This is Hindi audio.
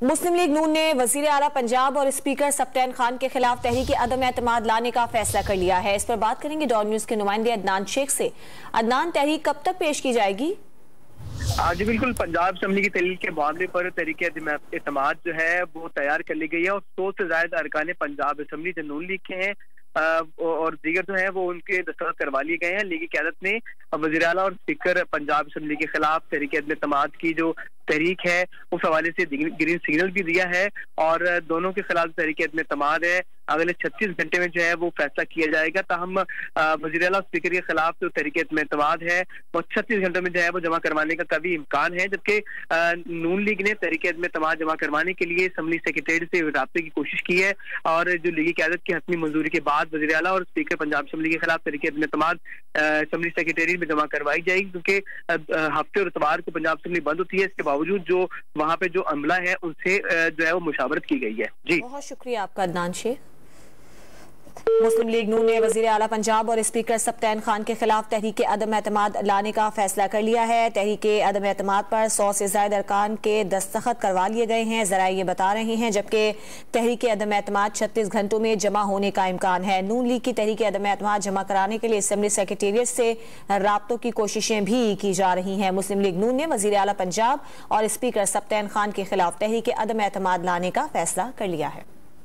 मुस्लिम लीग नून ने वजीर आला पंजाब और स्पीकर सप्तान खान के खिलाफ तहरीक अदम एतमाद लाने का फैसला कर लिया है। इस पर बात करेंगे डॉन न्यूज के नुमाइंदे अदनान शेख से। अदनान, तहरीक कब तक पेश की जाएगी? जी बिल्कुल, पंजाब असम्बली की तहरीक के मामले पर तहरीक एतमाद जो है वो तैयार कर ली गई है और 100 से ज्यादा अरकान पंजाब असम्बली जो नून लीग के हैं और दीगर जो है वो उनके दस्तखत करवा लिए गए हैं। लीग की क़यादत ने वज़ीर आला और स्पीकर पंजाब असम्बली के खिलाफ तहरीक एतमाद की जो तहरीक है उस हवाले से ग्रीन सिग्नल भी दिया है और दोनों के खिलाफ तहरीक एतमाद है। अगले 36 घंटे में जो है वो फैसला किया जाएगा। ताहम वज़ीर आला स्पीकर के खिलाफ जो तहरीक एतमाद है वो 36 घंटों में जो है वो जमा करवाने का कभी इम्कान है, जबकि नून लीग ने तहरीक एतमाद जमा करवाने के लिए असम्बली सेक्रेटरी से रब्ते की कोशिश की है और जो लीगी क़यादत की हतमी मंजूरी के बाद वज़ीर आला और स्पीकर पंजाब असम्बली के खिलाफ तहरीक एतमाद असम्बली सेक्रेटरी में जमा करवाई जाएगी, क्योंकि हफ्ते और इतवार को पंजाब असम्बली बंद होती है। इसके बावजूद जो वहाँ पे जो अमला है उनसे जो है वो मुशावरत की गई है। जी बहुत शुक्रिया आपका अदनान शेख। मुस्लिम लीग नून ने वजीर आला पंजाब और स्पीकर सप्तान खान के खिलाफ तहरीक अदम एतमाद लाने का फैसला कर लिया है। तहरीक अदम एतमाद पर 100 से ज्यादा अरकान के दस्तखत करवा लिए गए हैं, जरा ये बता रहे हैं, जबकि तहरीक अदम एतमाद 36 घंटों में जमा होने का इम्कान है। नून लीग की तहरीक अदम एतमाद जमा कराने के लिए असम्बली सेक्रेटेरिएट से राब्तों की कोशिशें भी की जा रही हैं। मुस्लिम लीग नून ने वजीर आला पंजाब और स्पीकर सप्तान खान के खिलाफ तहरीक अदम एतमाद लाने का फैसला कर लिया है।